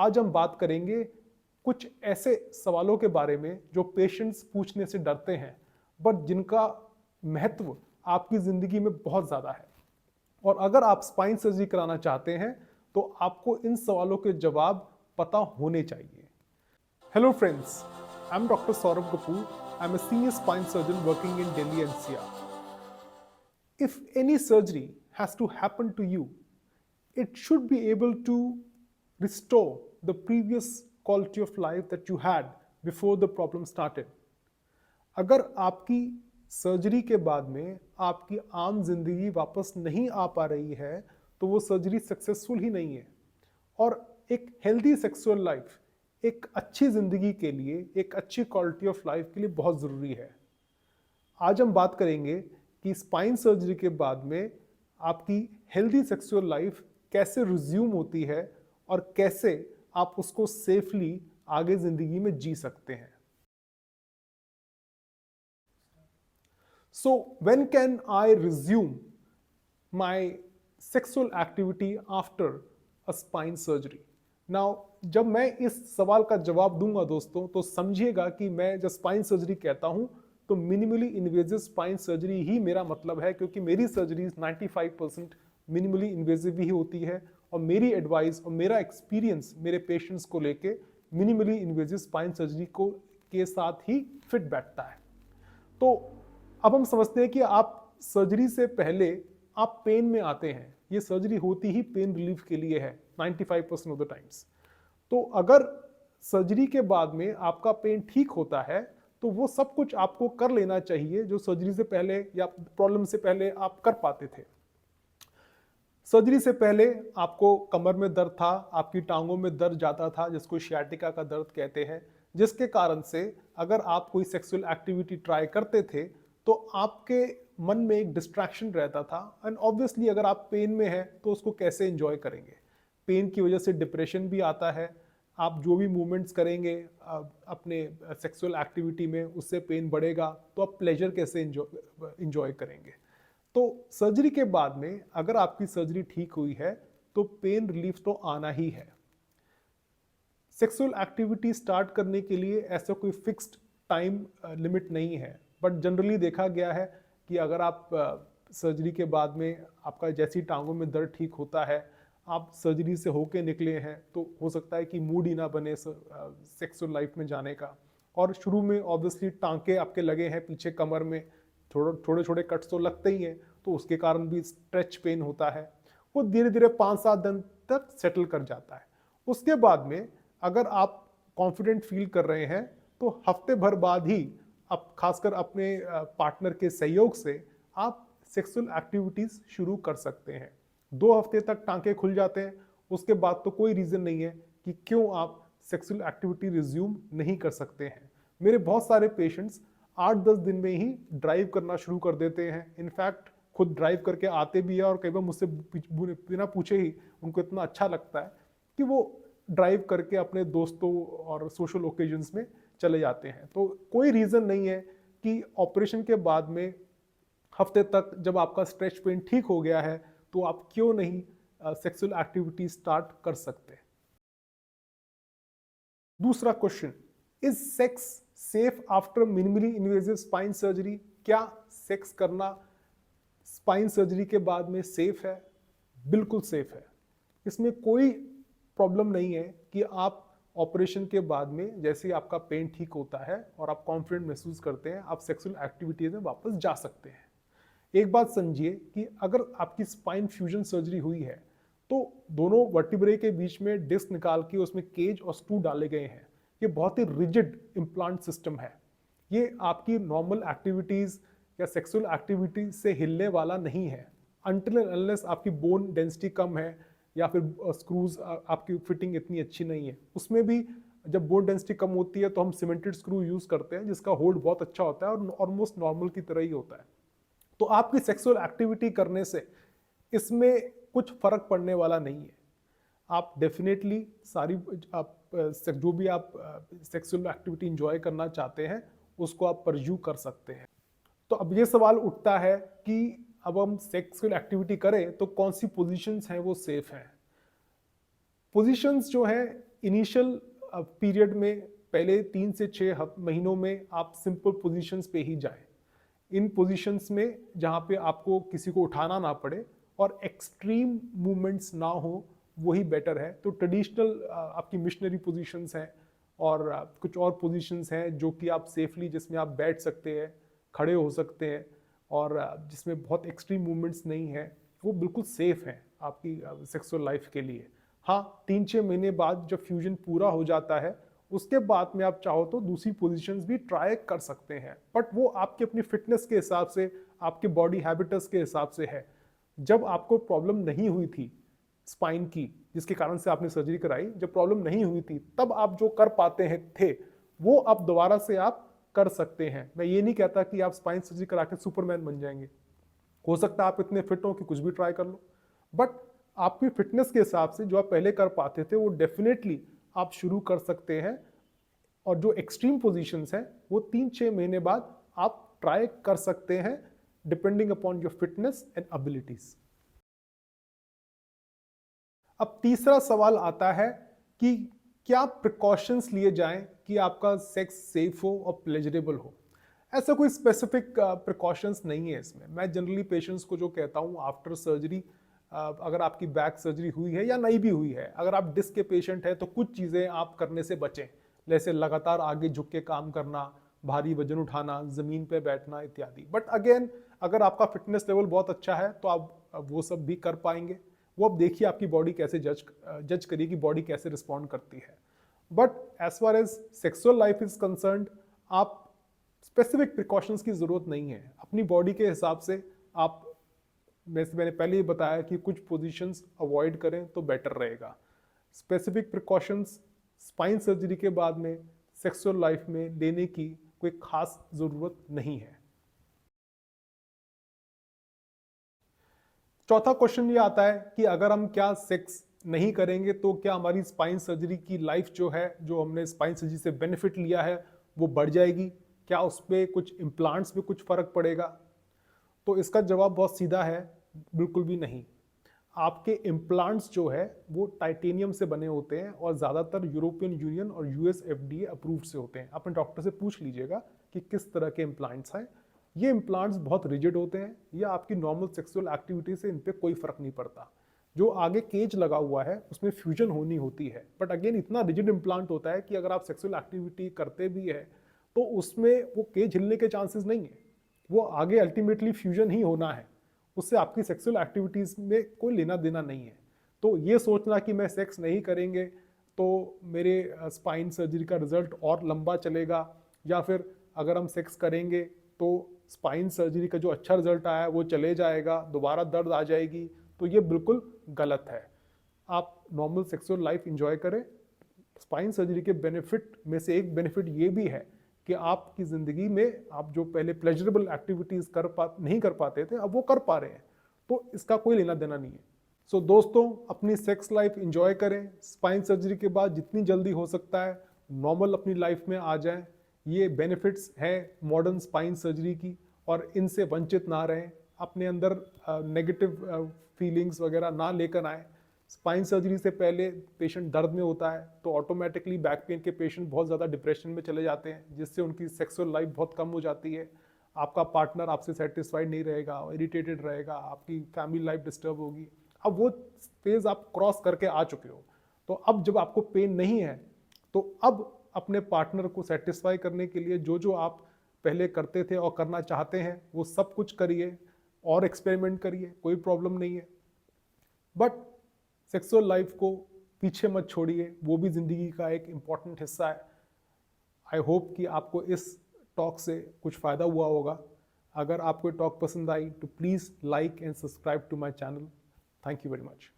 आज हम बात करेंगे कुछ ऐसे सवालों के बारे में जो पेशेंट्स पूछने से डरते हैं, बट जिनका महत्व आपकी ज़िंदगी में बहुत ज़्यादा है। और अगर आप स्पाइन सर्जरी कराना चाहते हैं तो आपको इन सवालों के जवाब पता होने चाहिए। Hello friends, I am doctor Saurabh Kapoor. I am a senior spine surgeon working in Delhi NCR. If any surgery has to happen to you, it should be able to restore the previous quality of life that you had before the problem started. अगर आपकी surgery के बाद में आपकी आम जिंदगी वापस नहीं आ पा रही है तो वो सर्जरी सक्सेसफुल ही नहीं है। और एक हेल्दी सेक्सुअल लाइफ, एक अच्छी जिंदगी के लिए, एक अच्छी क्वालिटी ऑफ लाइफ के लिए बहुत ज़रूरी है। आज हम बात करेंगे कि स्पाइन सर्जरी के बाद में आपकी हेल्दी सेक्सुअल लाइफ कैसे रिज्यूम होती है और कैसे आप उसको सेफली आगे ज़िंदगी में जी सकते हैं। So when can I resume my sexual activity after a spine surgery? Now, जब मैं इस सवाल का जवाब दूंगा दोस्तों, तो समझिएगा कि मैं जब स्पाइन सर्जरी कहता हूं तो मिनिमली इन्वेजिव स्पाइन सर्जरी ही मेरा मतलब है, क्योंकि मेरी सर्जरी 95% मिनिमली इन्वेजिव ही होती है। और मेरी एडवाइस और मेरा एक्सपीरियंस मेरे पेशेंट्स को लेके मिनिमली इन्वेजिव स्पाइन सर्जरी को के साथ ही फिट बैठता है। तो अब हम समझते हैं कि आप सर्जरी से पहले आप पेन में आते हैं। ये सर्जरी होती ही पेन रिलीफ के लिए है 95% ऑफ द टाइम्स। तो अगर सर्जरी के बाद में आपका पेन ठीक होता है तो वो सब कुछ आपको कर लेना चाहिए जो सर्जरी से पहले या प्रॉब्लम से पहले आप कर पाते थे। सर्जरी से पहले आपको कमर में दर्द था, आपकी टांगों में दर्द जाता था, जिसको शियाटिका का दर्द कहते हैं, जिसके कारण से अगर आप कोई सेक्सुअल एक्टिविटी ट्राई करते थे तो आपके मन में एक डिस्ट्रैक्शन रहता था। एंड ऑब्वियसली अगर आप पेन में हैं तो उसको कैसे एंजॉय करेंगे। पेन की वजह से डिप्रेशन भी आता है। आप जो भी मूवमेंट्स करेंगे अपने सेक्सुअल एक्टिविटी में, उससे पेन बढ़ेगा, तो आप प्लेजर कैसे एंजॉय करेंगे। तो सर्जरी के बाद में अगर आपकी सर्जरी ठीक हुई है तो पेन रिलीफ तो आना ही है। सेक्सुअल एक्टिविटी स्टार्ट करने के लिए ऐसा कोई फिक्स्ड टाइम लिमिट नहीं है, बट जनरली देखा गया है कि अगर आप सर्जरी के बाद में आपका जैसी टांगों में दर्द ठीक होता है, आप सर्जरी से होके निकले हैं, तो हो सकता है कि मूड ही ना बने सेक्सुअल लाइफ में जाने का। और शुरू में ऑब्वियसली टांके आपके लगे हैं पीछे कमर में, थोड़े छोटे कट्स तो लगते ही हैं, तो उसके कारण भी स्ट्रेच पेन होता है। वो धीरे धीरे 5-7 दिन तक सेटल कर जाता है। उसके बाद में अगर आप कॉन्फिडेंट फील कर रहे हैं तो हफ्ते भर बाद ही आप खासकर अपने पार्टनर के सहयोग से आप सेक्सुअल एक्टिविटीज़ शुरू कर सकते हैं। 2 हफ्ते तक टांके खुल जाते हैं, उसके बाद तो कोई रीज़न नहीं है कि क्यों आप सेक्सुअल एक्टिविटी रिज्यूम नहीं कर सकते हैं। मेरे बहुत सारे पेशेंट्स 8-10 दिन में ही ड्राइव करना शुरू कर देते हैं। इनफैक्ट खुद ड्राइव करके आते भी है और कई बार मुझसे बिना पूछे ही उनको इतना अच्छा लगता है कि वो ड्राइव करके अपने दोस्तों और सोशल ओकेजन्स में चले जाते हैं। तो कोई रीज़न नहीं है कि ऑपरेशन के बाद में हफ्ते तक जब आपका स्ट्रेच पेन ठीक हो गया है तो आप क्यों नहीं सेक्सुअल एक्टिविटी स्टार्ट कर सकते। दूसरा question, is sex safe after minimally invasive spine surgery? क्या सेक्स करना स्पाइन सर्जरी के बाद में सेफ है? बिल्कुल सेफ है। इसमें कोई प्रॉब्लम नहीं है कि आप ऑपरेशन के बाद में जैसे ही आपका पेन ठीक होता है और आप कॉन्फिडेंट महसूस करते हैं, आप सेक्सुअल एक्टिविटीज में वापस जा सकते हैं। एक बात समझिए कि अगर आपकी स्पाइन फ्यूजन सर्जरी हुई है तो दोनों वर्टिब्रे के बीच में डिस्क निकाल के उसमें केज और स्क्रू डाले गए हैं। ये बहुत ही रिजिड इम्प्लांट सिस्टम है। ये आपकी नॉर्मल एक्टिविटीज या सेक्सुअल एक्टिविटीज से हिलने वाला नहीं है अनटिल एंड अनलेस आपकी बोन डेंसिटी कम है या फिर स्क्रूज आपकी फिटिंग इतनी अच्छी नहीं है। उसमें भी जब बोन डेंसिटी कम होती है तो हम सीमेंटेड स्क्रू यूज करते हैं जिसका होल्ड बहुत अच्छा होता है और ऑलमोस्ट नॉर्मल की तरह ही होता है। तो आपकी सेक्सुअल एक्टिविटी करने से इसमें कुछ फर्क पड़ने वाला नहीं है। आप डेफिनेटली सारी जो भी आप सेक्सुअल एक्टिविटी इंजॉय करना चाहते हैं उसको आप परस्यू कर सकते हैं। तो अब ये सवाल उठता है कि अब हम सेक्सुअल एक्टिविटी करें तो कौन सी पोजीशंस हैं वो सेफ हैं। पोजीशंस जो हैं इनिशियल पीरियड में पहले 3 से 6 महीनों में आप सिंपल पोजीशंस पे ही जाएं। इन पोजीशंस में जहाँ पे आपको किसी को उठाना ना पड़े और एक्सट्रीम मूवमेंट्स ना हो, वही बेटर है। तो ट्रेडिशनल आपकी मिशनरी पोजीशंस हैं और कुछ और पोजीशंस हैं जो कि आप सेफली, जिसमें आप बैठ सकते हैं, खड़े हो सकते हैं और जिसमें बहुत एक्सट्रीम मूवमेंट्स नहीं है, वो बिल्कुल सेफ हैं आपकी सेक्सुअल लाइफ के लिए। हाँ, 3-6 महीने बाद जब फ्यूजन पूरा हो जाता है, उसके बाद में आप चाहो तो दूसरी पोजीशंस भी ट्राई कर सकते हैं, बट वो आपकी अपनी फिटनेस के हिसाब से, आपके बॉडी हैबिटस के हिसाब से है। जब आपको प्रॉब्लम नहीं हुई थी स्पाइन की, जिसके कारण से आपने सर्जरी कराई, जब प्रॉब्लम नहीं हुई थी तब आप जो कर पाते हैं थे, वो अब दोबारा से आप कर सकते हैं। मैं ये नहीं कहता कि आप स्पाइन सर्जरी करा के सुपरमैन बन जाएंगे, हो सकता है आप इतने फिट हो कि कुछ भी ट्राई कर लो, बट आपकी फिटनेस के हिसाब से जो आप पहले कर पाते थे वो डेफिनेटली आप शुरू कर सकते हैं। और जो एक्सट्रीम पोजीशंस हैं वो 3-6 महीने बाद आप ट्राई कर सकते हैं, depending upon your fitness and abilities. अब तीसरा सवाल आता है कि क्या प्रिकॉशंस लिए जाएं कि आपका सेक्स सेफ हो और प्लेजरेबल हो। ऐसा कोई स्पेसिफिक प्रिकॉशंस नहीं है इसमें। मैं जनरली पेशेंट्स को जो कहता हूँ, आफ्टर सर्जरी अगर आपकी बैक सर्जरी हुई है या नहीं भी हुई है, अगर आप डिस्क के पेशेंट हैं तो कुछ चीज़ें आप करने से बचें, जैसे लगातार आगे झुक के काम करना, भारी वजन उठाना, ज़मीन पे बैठना इत्यादि। बट अगेन, अगर आपका फिटनेस लेवल बहुत अच्छा है तो आप वो सब भी कर पाएंगे। वो अब देखिए आपकी बॉडी कैसे जज करिए कि बॉडी कैसे रिस्पॉन्ड करती है। But as far as sexual life is concerned, आप स्पेसिफिक प्रिकॉशंस की ज़रूरत नहीं है। अपनी बॉडी के हिसाब से आप, मैंने पहले ही बताया कि कुछ पोजीशंस अवॉइड करें तो बेटर रहेगा। स्पेसिफिक प्रिकॉशंस स्पाइन सर्जरी के बाद में सेक्सुअल लाइफ में लेने की कोई खास ज़रूरत नहीं है। चौथा क्वेश्चन ये आता है कि अगर हम क्या सेक्स नहीं करेंगे तो क्या हमारी स्पाइन सर्जरी की लाइफ जो है, जो हमने स्पाइन सर्जरी से बेनिफिट लिया है, वो बढ़ जाएगी? क्या उस पर कुछ इम्प्लांट्स में कुछ फ़र्क पड़ेगा? तो इसका जवाब बहुत सीधा है, बिल्कुल भी नहीं। आपके इम्प्लांट्स जो है वो टाइटेनियम से बने होते हैं और ज़्यादातर यूरोपियन यूनियन और यूएस FDA अप्रूव्ड से होते हैं। अपने डॉक्टर से पूछ लीजिएगा कि किस तरह के इम्प्लांट्स हैं। ये इम्प्लांट्स बहुत रिजिड होते हैं, या आपकी नॉर्मल सेक्सुअल एक्टिविटी से इन पर कोई फ़र्क नहीं पड़ता। जो आगे केज लगा हुआ है उसमें फ्यूजन होनी होती है, बट अगेन इतना रिजिड इम्प्लांट होता है कि अगर आप सेक्सुअल एक्टिविटी करते भी है तो उसमें वो केज हिलने के चांसेस नहीं है। वो आगे अल्टीमेटली फ्यूजन ही होना है, उससे आपकी सेक्सुअल एक्टिविटीज़ में कोई लेना देना नहीं है। तो ये सोचना कि मैं सेक्स नहीं करेंगे तो मेरे स्पाइन सर्जरी का रिजल्ट और लंबा चलेगा, या फिर अगर हम सेक्स करेंगे तो स्पाइन सर्जरी का जो अच्छा रिजल्ट आया है वो चले जाएगा, दोबारा दर्द आ जाएगी, तो ये बिल्कुल गलत है। आप नॉर्मल सेक्सुअल लाइफ इंजॉय करें। स्पाइन सर्जरी के बेनिफिट में से एक बेनिफिट ये भी है कि आपकी ज़िंदगी में आप जो पहले प्लेजरेबल एक्टिविटीज़ नहीं कर पाते थे, अब वो कर पा रहे हैं, तो इसका कोई लेना देना नहीं है। सो दोस्तों, अपनी सेक्स लाइफ इंजॉय करें। स्पाइन सर्जरी के बाद जितनी जल्दी हो सकता है नॉर्मल अपनी लाइफ में आ जाएं। ये बेनिफिट्स हैं मॉडर्न स्पाइन सर्जरी की, और इनसे वंचित ना रहें। अपने अंदर नेगेटिव फीलिंग्स वगैरह ना लेकर आएँ। स्पाइन सर्जरी से पहले पेशेंट दर्द में होता है तो ऑटोमेटिकली बैक पेन के पेशेंट बहुत ज़्यादा डिप्रेशन में चले जाते हैं, जिससे उनकी सेक्सुअल लाइफ बहुत कम हो जाती है। आपका पार्टनर आपसे सेटिस्फाइड नहीं रहेगा, इरिटेटेड रहेगा, आपकी फैमिली लाइफ डिस्टर्ब होगी। अब वो फेज़ आप क्रॉस करके आ चुके हो, तो अब जब आपको पेन नहीं है तो अब अपने पार्टनर को सेटिस्फाई करने के लिए जो जो आप पहले करते थे और करना चाहते हैं वो सब कुछ करिए और एक्सपेरिमेंट करिए, कोई प्रॉब्लम नहीं है। बट सेक्सुअल लाइफ को पीछे मत छोड़िए, वो भी ज़िंदगी का एक इम्पॉर्टेंट हिस्सा है। आई होप कि आपको इस टॉक से कुछ फ़ायदा हुआ होगा। अगर आपको टॉक पसंद आई तो please like and subscribe to my channel. Thank you very much.